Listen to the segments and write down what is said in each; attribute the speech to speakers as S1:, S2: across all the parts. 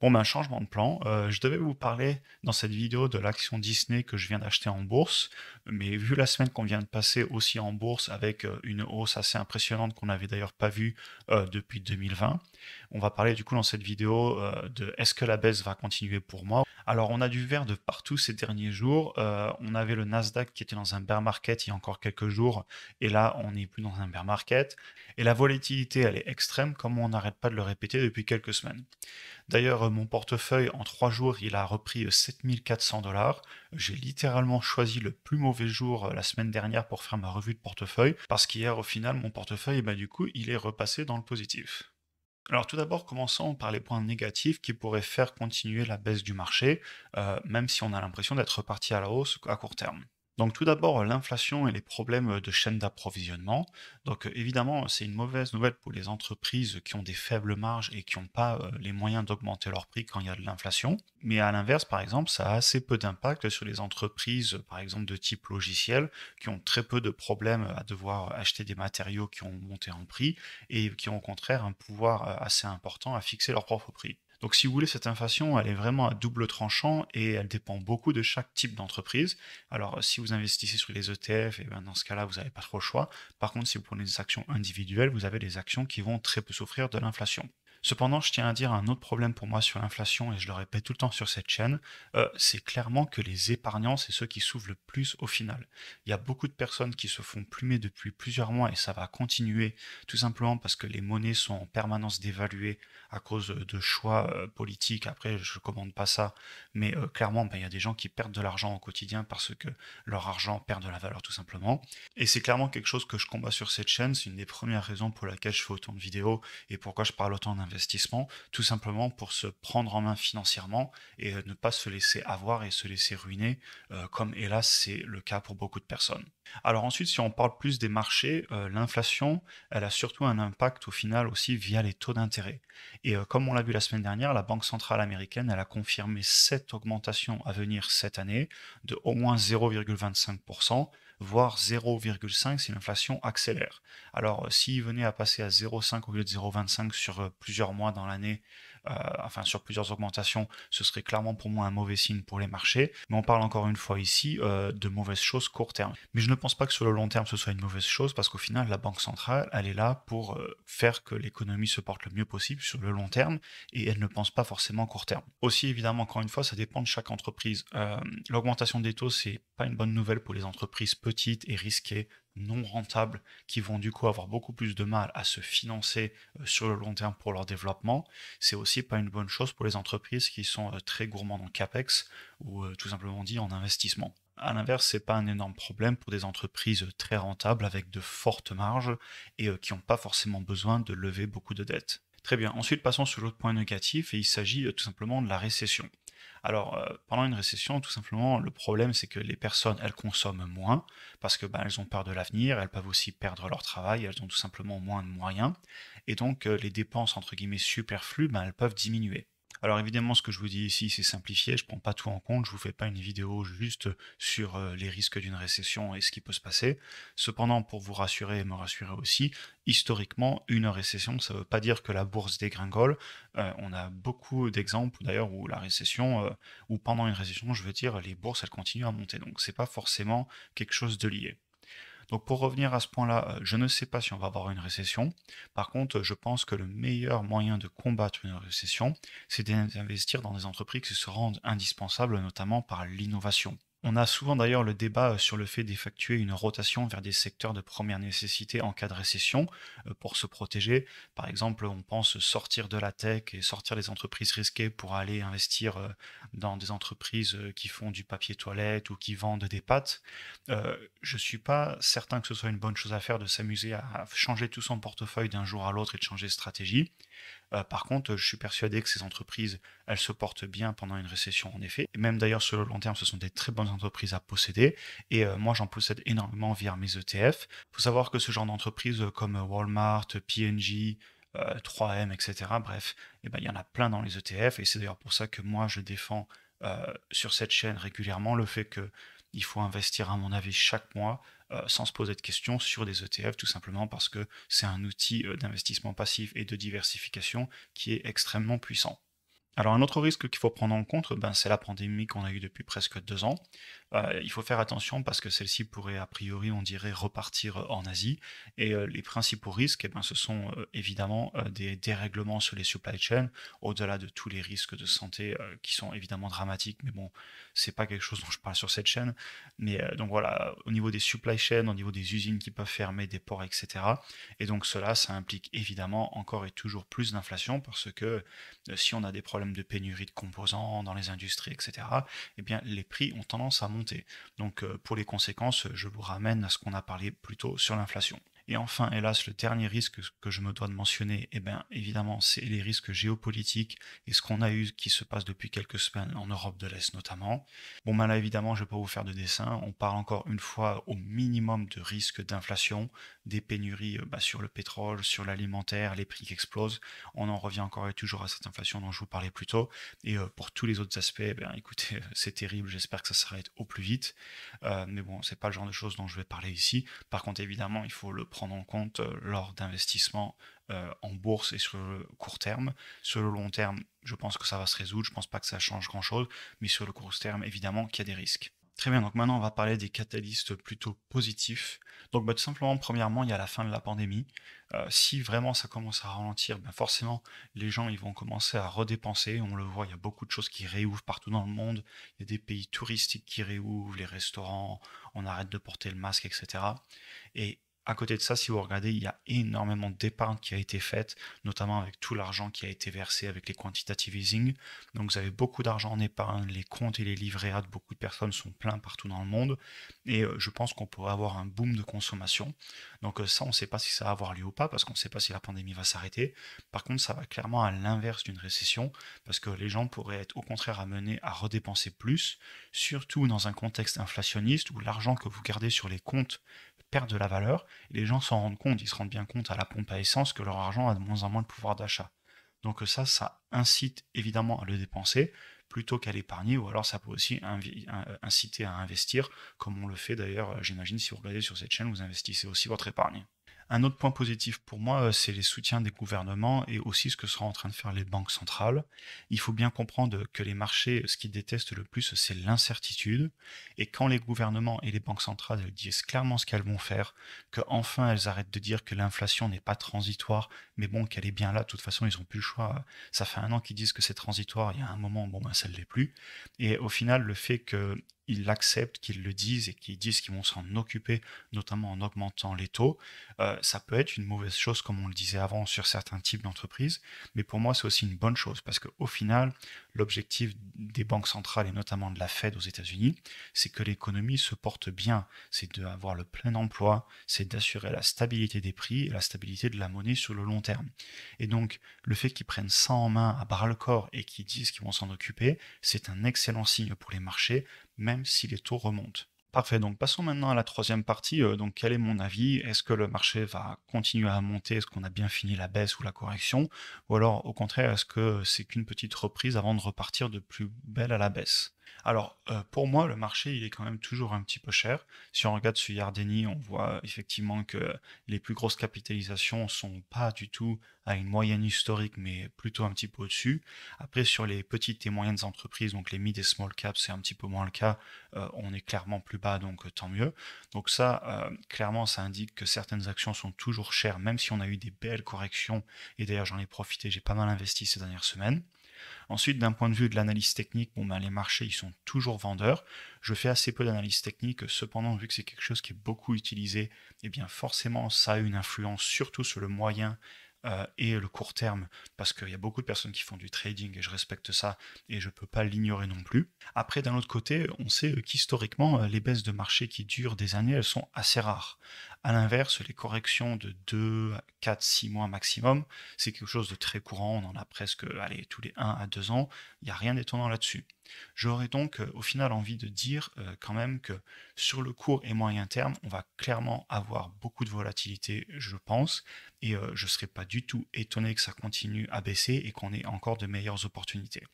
S1: Bon, ben, changement de plan. Je devais vous parler dans cette vidéo de l'action Disney que je viens d'acheter en bourse, mais vu la semaine qu'on vient de passer aussi en bourse avec une hausse assez impressionnante qu'on n'avait d'ailleurs pas vue depuis 2020, on va parler du coup dans cette vidéo de est-ce que la baisse va continuer pour moi? Alors, on a du vert de partout ces derniers jours. On avait le Nasdaq qui était dans un bear market il y a encore quelques jours, et là, on n'est plus dans un bear market. Et la volatilité, elle est extrême, comme on n'arrête pas de le répéter depuis quelques semaines. D'ailleurs, mon portefeuille, en 3 jours, il a repris 7 400 $. J'ai littéralement choisi le plus mauvais jour la semaine dernière pour faire ma revue de portefeuille, parce qu'hier, au final, mon portefeuille, bah, du coup, il est repassé dans le positif. Alors tout d'abord, commençons par les points négatifs qui pourraient faire continuer la baisse du marché, même si on a l'impression d'être reparti à la hausse à court terme. Donc tout d'abord, l'inflation et les problèmes de chaîne d'approvisionnement. Donc évidemment, c'est une mauvaise nouvelle pour les entreprises qui ont des faibles marges et qui n'ont pas les moyens d'augmenter leur prix quand il y a de l'inflation. Mais à l'inverse, par exemple, ça a assez peu d'impact sur les entreprises, par exemple de type logiciel, qui ont très peu de problèmes à devoir acheter des matériaux qui ont monté en prix et qui ont au contraire un pouvoir assez important à fixer leur propre prix. Donc si vous voulez, cette inflation, elle est vraiment à double tranchant et elle dépend beaucoup de chaque type d'entreprise. Alors si vous investissez sur les ETF, et ben dans ce cas-là, vous n'avez pas trop le choix. Par contre, si vous prenez des actions individuelles, vous avez des actions qui vont très peu souffrir de l'inflation. Cependant, je tiens à dire un autre problème pour moi sur l'inflation, et je le répète tout le temps sur cette chaîne, c'est clairement que les épargnants, c'est ceux qui souffrent le plus au final. Il y a beaucoup de personnes qui se font plumer depuis plusieurs mois et ça va continuer, tout simplement parce que les monnaies sont en permanence dévaluées à cause de choix politiques. Après, je ne commande pas ça, mais clairement, ben, il y a des gens qui perdent de l'argent au quotidien parce que leur argent perd de la valeur tout simplement. Et c'est clairement quelque chose que je combats sur cette chaîne, c'est une des premières raisons pour laquelle je fais autant de vidéos et pourquoi je parle autant d'investissement, tout simplement pour se prendre en main financièrement et ne pas se laisser avoir et se laisser ruiner, comme hélas c'est le cas pour beaucoup de personnes. Alors ensuite, si on parle plus des marchés, l'inflation, elle a surtout un impact au final aussi via les taux d'intérêt. Et comme on l'a vu la semaine dernière, la Banque centrale américaine, elle a confirmé 7 augmentations à venir cette année de au moins 0,25%, voire 0,5 si l'inflation accélère. Alors, s'il venait à passer à 0,5 au lieu de 0,25 sur plusieurs mois dans l'année, enfin sur plusieurs augmentations, ce serait clairement pour moi un mauvais signe pour les marchés. Mais on parle encore une fois ici de mauvaises choses court terme. Mais je ne pense pas que sur le long terme ce soit une mauvaise chose parce qu'au final, la Banque centrale, elle est là pour faire que l'économie se porte le mieux possible sur le long terme et elle ne pense pas forcément court terme. Aussi, évidemment, encore une fois, ça dépend de chaque entreprise. L'augmentation des taux, c'est pas une bonne nouvelle pour les entreprises petites et risquées, non rentables, qui vont du coup avoir beaucoup plus de mal à se financer sur le long terme pour leur développement. C'est aussi pas une bonne chose pour les entreprises qui sont très gourmandes en capex ou tout simplement dit en investissement. À l'inverse, c'est pas un énorme problème pour des entreprises très rentables avec de fortes marges et qui n'ont pas forcément besoin de lever beaucoup de dettes. Très bien, ensuite passons sur l'autre point négatif et il s'agit tout simplement de la récession. Alors, pendant une récession, tout simplement, le problème, c'est que les personnes, elles consomment moins, parce que ben, elles ont peur de l'avenir, elles peuvent aussi perdre leur travail, elles ont tout simplement moins de moyens, et donc les dépenses, entre guillemets, superflues, ben, elles peuvent diminuer. Alors évidemment, ce que je vous dis ici, c'est simplifié, je ne prends pas tout en compte, je vous fais pas une vidéo juste sur les risques d'une récession et ce qui peut se passer. Cependant, pour vous rassurer et me rassurer aussi, historiquement, une récession, ça ne veut pas dire que la bourse dégringole. On a beaucoup d'exemples d'ailleurs où la récession, ou pendant une récession, je veux dire, les bourses, elles continuent à monter. Donc c'est pas forcément quelque chose de lié. Donc pour revenir à ce point-là, je ne sais pas si on va avoir une récession. Par contre, je pense que le meilleur moyen de combattre une récession, c'est d'investir dans des entreprises qui se rendent indispensables, notamment par l'innovation. On a souvent d'ailleurs le débat sur le fait d'effectuer une rotation vers des secteurs de première nécessité en cas de récession pour se protéger. Par exemple, on pense sortir de la tech et sortir des entreprises risquées pour aller investir dans des entreprises qui font du papier toilette ou qui vendent des pâtes. Je suis pas certain que ce soit une bonne chose à faire de s'amuser à changer tout son portefeuille d'un jour à l'autre et de changer de stratégie. Par contre, je suis persuadé que ces entreprises, elles se portent bien pendant une récession en effet. Et même d'ailleurs sur le long terme, ce sont des très bonnes entreprises à posséder. Et moi, j'en possède énormément via mes ETF. Il faut savoir que ce genre d'entreprises comme Walmart, P&G, 3M, etc. Bref, eh ben, il y en a plein dans les ETF. Et c'est d'ailleurs pour ça que moi, je défends sur cette chaîne régulièrement le fait que il faut investir à mon avis chaque mois sans se poser de questions sur des ETF, tout simplement parce que c'est un outil d'investissement passif et de diversification qui est extrêmement puissant. Alors un autre risque qu'il faut prendre en compte, ben, c'est la pandémie qu'on a eue depuis presque 2 ans. Il faut faire attention parce que celle-ci pourrait a priori, on dirait, repartir en Asie et les principaux risques, eh ben, ce sont évidemment des dérèglements sur les supply chains, au-delà de tous les risques de santé qui sont évidemment dramatiques, mais bon, c'est pas quelque chose dont je parle sur cette chaîne. Mais donc voilà, au niveau des supply chains, au niveau des usines qui peuvent fermer, des ports, etc. Et donc cela, ça implique évidemment encore et toujours plus d'inflation parce que si on a des problèmes de pénurie de composants dans les industries, etc., eh bien, les prix ont tendance à monter. Donc, pour les conséquences, je vous ramène à ce qu'on a parlé plus tôt sur l'inflation. Et enfin, hélas, le dernier risque que je me dois de mentionner, eh bien, évidemment, c'est les risques géopolitiques et ce qu'on a eu qui se passe depuis quelques semaines en Europe de l'Est notamment. Bon, ben là, évidemment, je ne vais pas vous faire de dessin. On parle encore une fois au minimum de risque d'inflation, des pénuries sur le pétrole, sur l'alimentaire, les prix qui explosent. On en revient encore et toujours à cette inflation dont je vous parlais plus tôt. Et pour tous les autres aspects, eh bien, écoutez, c'est terrible. J'espère que ça s'arrête au plus vite. Mais bon, c'est pas le genre de choses dont je vais parler ici. Par contre, évidemment, il faut le prendre en compte lors d'investissements en bourse et sur le court terme. Sur le long terme, je pense que ça va se résoudre. Je pense pas que ça change grand-chose. Mais sur le court terme, évidemment, qu'il y a des risques. Très bien, donc maintenant on va parler des catalystes plutôt positifs. Donc tout simplement, premièrement, il y a la fin de la pandémie. Si vraiment ça commence à ralentir, ben forcément les gens ils vont commencer à redépenser. On le voit, il y a beaucoup de choses qui réouvrent partout dans le monde. Il y a des pays touristiques qui réouvrent, les restaurants, on arrête de porter le masque, etc. Et à côté de ça, si vous regardez, il y a énormément d'épargne qui a été faite, notamment avec tout l'argent qui a été versé avec les quantitative easing. Donc vous avez beaucoup d'argent en épargne, les comptes et les livrets A de beaucoup de personnes sont pleins partout dans le monde. Et je pense qu'on pourrait avoir un boom de consommation. Donc ça, on ne sait pas si ça va avoir lieu ou pas, parce qu'on ne sait pas si la pandémie va s'arrêter. Par contre, ça va clairement à l'inverse d'une récession, parce que les gens pourraient être au contraire amenés à redépenser plus, surtout dans un contexte inflationniste où l'argent que vous gardez sur les comptes perd de la valeur, et les gens s'en rendent compte, ils se rendent bien compte à la pompe à essence que leur argent a de moins en moins de pouvoir d'achat. Donc ça incite évidemment à le dépenser plutôt qu'à l'épargner, ou alors ça peut aussi inciter à investir, comme on le fait d'ailleurs, j'imagine si vous regardez sur cette chaîne, vous investissez aussi votre épargne. Un autre point positif pour moi, c'est les soutiens des gouvernements et aussi ce que seront en train de faire les banques centrales. Il faut bien comprendre que les marchés, ce qu'ils détestent le plus, c'est l'incertitude. Et quand les gouvernements et les banques centrales elles disent clairement ce qu'elles vont faire, que enfin elles arrêtent de dire que l'inflation n'est pas transitoire, mais bon, qu'elle est bien là, de toute façon, ils n'ont plus le choix. Ça fait 1 an qu'ils disent que c'est transitoire, il y a un moment, bon ben ça ne l'est plus. Et au final, le fait qu'ils l'acceptent, qu'ils le disent et qu'ils disent qu'ils vont s'en occuper, notamment en augmentant les taux, ça peut être une mauvaise chose, comme on le disait avant, sur certains types d'entreprises, mais pour moi, c'est aussi une bonne chose, parce qu'au final, l'objectif des banques centrales, et notamment de la Fed aux États-Unis, c'est que l'économie se porte bien, c'est d'avoir le plein emploi, c'est d'assurer la stabilité des prix et la stabilité de la monnaie sur le long terme. Et donc, le fait qu'ils prennent ça en main à bras-le-corps et qu'ils disent qu'ils vont s'en occuper, c'est un excellent signe pour les marchés, même si les taux remontent. Parfait, donc passons maintenant à la troisième partie. Donc, quel est mon avis? Est-ce que le marché va continuer à monter? Est-ce qu'on a bien fini la baisse ou la correction? Ou alors, au contraire, est-ce que c'est qu'une petite reprise avant de repartir de plus belle à la baisse? Alors, pour moi, le marché, il est quand même toujours un petit peu cher. Si on regarde sur Yardeni, on voit effectivement que les plus grosses capitalisations sont pas du tout à une moyenne historique, mais plutôt un petit peu au-dessus. Après, sur les petites et moyennes entreprises, donc les mid et small caps, c'est un petit peu moins le cas. On est clairement plus bas, donc tant mieux. Donc ça, clairement, ça indique que certaines actions sont toujours chères, même si on a eu des belles corrections. Et d'ailleurs, j'en ai profité, j'ai pas mal investi ces dernières semaines. Ensuite, d'un point de vue de l'analyse technique, bon, ben, les marchés ils sont toujours vendeurs. Je fais assez peu d'analyse technique, cependant, vu que c'est quelque chose qui est beaucoup utilisé, eh bien forcément, ça a une influence surtout sur le moyen et le court terme, parce qu'il y a beaucoup de personnes qui font du trading et je respecte ça et je ne peux pas l'ignorer non plus. Après, d'un autre côté, on sait qu'historiquement, les baisses de marché qui durent des années, elles sont assez rares. À l'inverse, les corrections de 2, 4, 6 mois maximum, c'est quelque chose de très courant, on en a presque allez, tous les 1 à 2 ans, il n'y a rien d'étonnant là-dessus. J'aurais donc au final envie de dire quand même que sur le court et moyen terme, on va clairement avoir beaucoup de volatilité, je pense, et je ne serais pas du tout étonné que ça continue à baisser et qu'on ait encore de meilleures opportunités.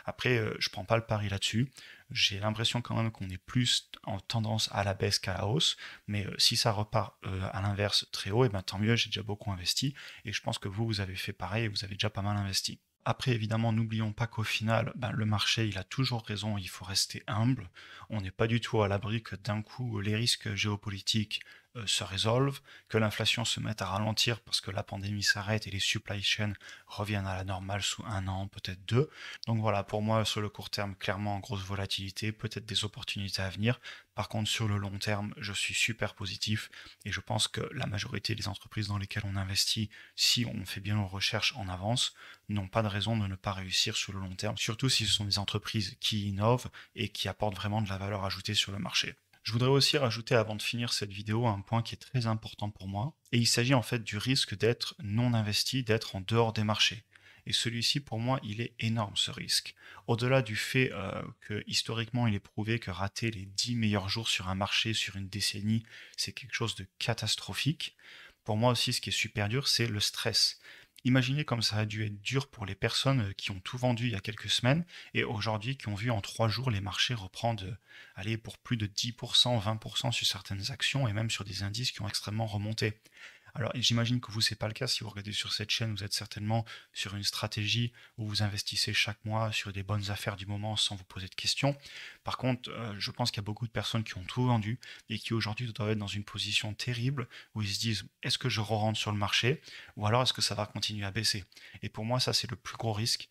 S1: Après, je ne prends pas le pari là-dessus. J'ai l'impression quand même qu'on est plus en tendance à la baisse qu'à la hausse, mais si ça repart à l'inverse très haut, et ben tant mieux, j'ai déjà beaucoup investi, et je pense que vous avez fait pareil et vous avez déjà pas mal investi. Après, évidemment, n'oublions pas qu'au final, ben, le marché, il a toujours raison, il faut rester humble. On n'est pas du tout à l'abri que d'un coup, les risques géopolitiques se résolvent, que l'inflation se mette à ralentir parce que la pandémie s'arrête et les supply chains reviennent à la normale sous un an, peut-être deux. Donc voilà, pour moi, sur le court terme, clairement, grosse volatilité, peut-être des opportunités à venir. Par contre, sur le long terme, je suis super positif et je pense que la majorité des entreprises dans lesquelles on investit, si on fait bien nos recherches en avance, n'ont pas de raison de ne pas réussir sur le long terme, surtout si ce sont des entreprises qui innovent et qui apportent vraiment de la valeur ajoutée sur le marché. Je voudrais aussi rajouter avant de finir cette vidéo un point qui est très important pour moi, et il s'agit en fait du risque d'être non investi, d'être en dehors des marchés. Et celui-ci, pour moi, il est énorme, ce risque. Au-delà du fait que historiquement, il est prouvé que rater les 10 meilleurs jours sur un marché, sur une décennie, c'est quelque chose de catastrophique. Pour moi aussi, ce qui est super dur, c'est le stress. Imaginez comme ça a dû être dur pour les personnes qui ont tout vendu il y a quelques semaines et aujourd'hui qui ont vu en 3 jours les marchés reprendre, aller pour plus de 10%, 20% sur certaines actions et même sur des indices qui ont extrêmement remonté. Alors, j'imagine que vous, c'est pas le cas. Si vous regardez sur cette chaîne, vous êtes certainement sur une stratégie où vous investissez chaque mois sur des bonnes affaires du moment sans vous poser de questions. Par contre, je pense qu'il y a beaucoup de personnes qui ont tout vendu et qui aujourd'hui doivent être dans une position terrible où ils se disent, est-ce que je re-rentre sur le marché ou alors est-ce que ça va continuer à baisser? Et pour moi, ça, c'est le plus gros risque.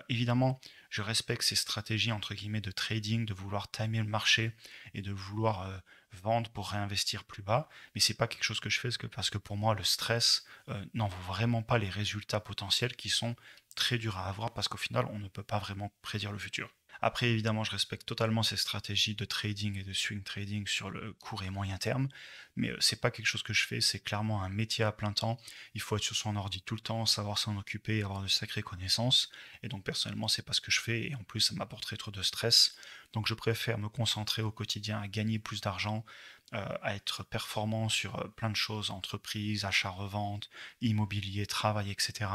S1: Évidemment, je respecte ces stratégies entre guillemets de trading, de vouloir timer le marché et de vouloir vendre pour réinvestir plus bas, mais c'est pas quelque chose que je fais parce que pour moi le stress n'en vaut vraiment pas les résultats potentiels qui sont très durs à avoir parce qu'au final on ne peut pas vraiment prédire le futur. Après évidemment je respecte totalement ces stratégies de trading et de swing trading sur le court et moyen terme, mais c'est pas quelque chose que je fais, c'est clairement un métier à plein temps. Il faut être sur son ordi tout le temps, savoir s'en occuper, avoir de sacrées connaissances, et donc personnellement c'est pas ce que je fais et en plus ça m'apporterait trop de stress. Donc je préfère me concentrer au quotidien à gagner plus d'argent, à être performant sur plein de choses, entreprises, achat-revente, immobilier, travail, etc.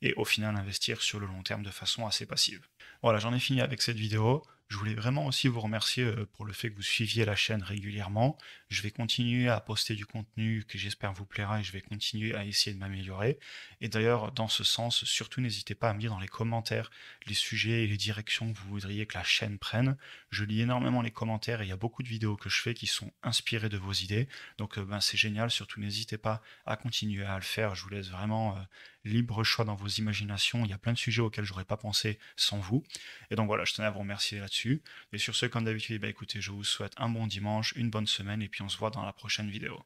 S1: Et au final investir sur le long terme de façon assez passive. Voilà, j'en ai fini avec cette vidéo. Je voulais vraiment aussi vous remercier pour le fait que vous suiviez la chaîne régulièrement. Je vais continuer à poster du contenu que j'espère vous plaira et je vais continuer à essayer de m'améliorer. Et d'ailleurs, dans ce sens, surtout n'hésitez pas à me dire dans les commentaires les sujets et les directions que vous voudriez que la chaîne prenne. Je lis énormément les commentaires et il y a beaucoup de vidéos que je fais qui sont inspirées de vos idées. Donc ben, c'est génial, surtout n'hésitez pas à continuer à le faire. Je vous laisse vraiment libre choix dans vos imaginations. Il y a plein de sujets auxquels j'aurais pas pensé sans vous. Et donc voilà, je tenais à vous remercier là-dessus. Et sur ce, comme d'habitude, bah, écoutez, je vous souhaite un bon dimanche, une bonne semaine, et puis on se voit dans la prochaine vidéo.